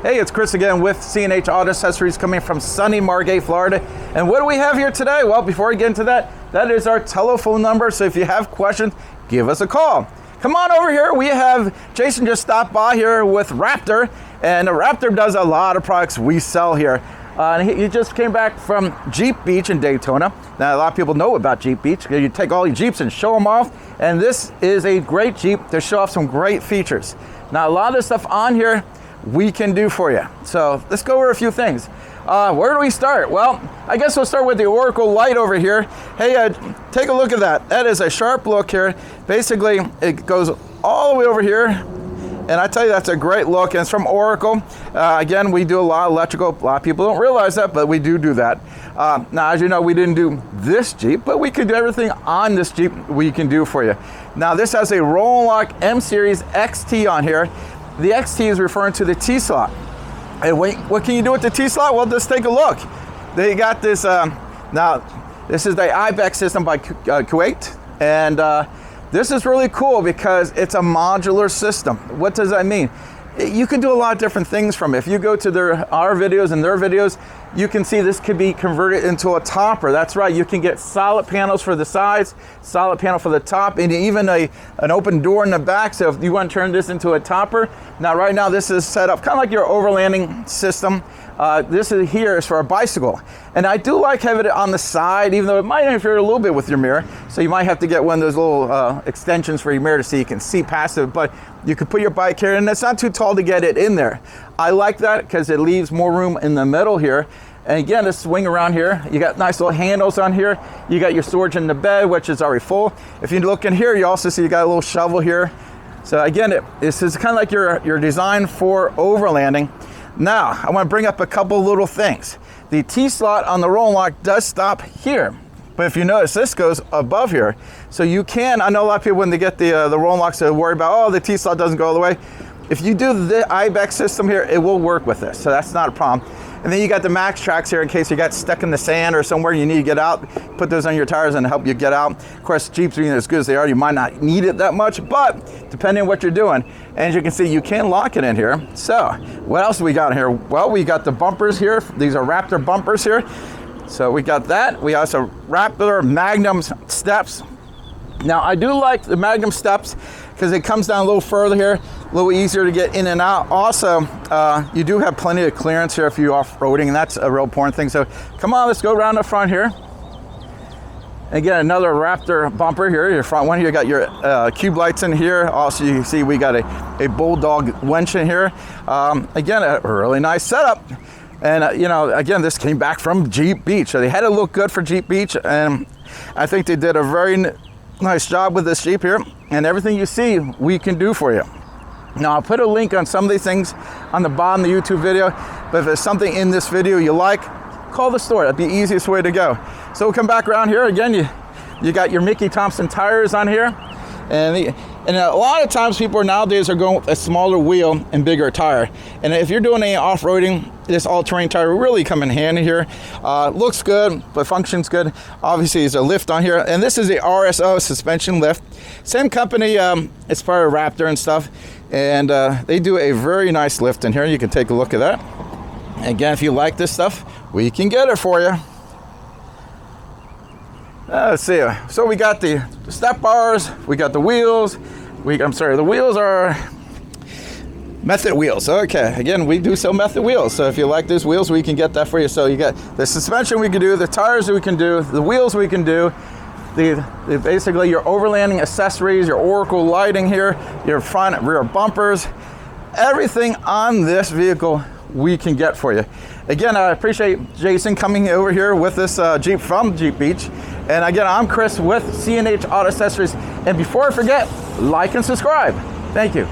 Hey, it's Chris again with C&H Auto Accessories coming from sunny Margate, Florida. And what do we have here today? Well, before we get into that, that is our telephone number. So if you have questions, give us a call. Come on over here. We have Jason just stopped by here with Raptor, and Raptor does a lot of products we sell here. And he just came back from Jeep Beach in Daytona. Now, a lot of people know about Jeep Beach. You take all your Jeeps and show them off. And this is a great Jeep to show off some great features. Now, a lot of the stuff on here we can do for you. So let's go over a few things. Where do we start? Well, I guess we'll start with the Oracle light over here. Hey, take a look at that. That is a sharp look here. Basically, it goes all the way over here. And I tell you, that's a great look. And it's from Oracle. Again, we do a lot of electrical. A lot of people don't realize that, but we do that. Now, as you know, we didn't do this Jeep, but we could do everything on this Jeep we can do for you. Now, this has a roll lock M Series XT on here. The XT is referring to the T-slot. And what can you do with the T-slot? Well, just take a look. They got this, now, this is the IBEX system by Kuat. And this is really cool because it's a modular system. What does that mean? You can do a lot of different things from it. If you go to our videos and their videos, you can see this could be converted into a topper. That's right, you can get solid panels for the sides, solid panel for the top, and even an open door in the back. So if you want to turn this into a topper, now right now this is set up kind of like your overlanding system. This is here is for a bicycle. And I do like having it on the side, even though it might interfere a little bit with your mirror. So you might have to get one of those little extensions for your mirror so you can see past it. But you can put your bike here, and it's not too tall to get it in there. I like that because it leaves more room in the middle here. And again, this swing around here, you got nice little handles on here. You got your storage in the bed, which is already full. If you look in here, you also see you got a little shovel here. So again, this is kind of like your design for overlanding. Now, I want to bring up a couple little things. The T-slot on the roll lock does stop here. But if you notice, this goes above here. So you can, I know a lot of people when they get the roll locks, they worry about, oh, the T-slot doesn't go all the way. If you do the IBEX system here, it will work with this. So that's not a problem. And then you got the max tracks here in case you got stuck in the sand or somewhere you need to get out. Put those on your tires and help you get out. Of course, Jeeps being as good as they are, you might not need it that much, but depending on what you're doing. And as you can see, you can lock it in here. So what else do we got in here? Well, we got the bumpers here. These are Raptor bumpers here. So we got that. We also Raptor Magnum steps. Now, I do like the Magnum steps because it comes down a little further here, a little easier to get in and out. Also, you do have plenty of clearance here if you're off-roading, and that's a real important thing. So come on, let's go around the front here. Again, another Raptor bumper here, your front one. You got your cube lights in here. Also, you see we got a Bulldog winch in here. Again, a really nice setup. And, you know, again, this came back from Jeep Beach. So they had to look good for Jeep Beach, and I think they did a very nice job with this Jeep here. And everything you see, we can do for you. Now, I'll put a link on some of these things on the bottom of the YouTube video, but if there's something in this video you like, call the store. That's the easiest way to go. So we'll come back around here. Again, you got your Mickey Thompson tires on here. And a lot of times people nowadays are going with a smaller wheel and bigger tire. And if you're doing any off-roading, this all-terrain tire really come in handy here. Looks good, but functions good. Obviously, there's a lift on here. And this is the RSO suspension lift. Same company, it's part of Raptor and stuff. And they do a very nice lift in here. You can take a look at that. Again, if you like this stuff, we can get it for you. Let's see. So we got the step bars, we got the wheels. The wheels are Method wheels. Okay, again, we do sell Method wheels. So if you like these wheels, we can get that for you. So you got the suspension we can do, the tires we can do, the wheels we can do, the basically your overlanding accessories, your Oracle lighting here, your front and rear bumpers, everything on this vehicle we can get for you. Again, I appreciate Jason coming over here with this Jeep from Jeep Beach. And again, I'm Chris with C&H Auto Accessories. And before I forget, like and subscribe. Thank you.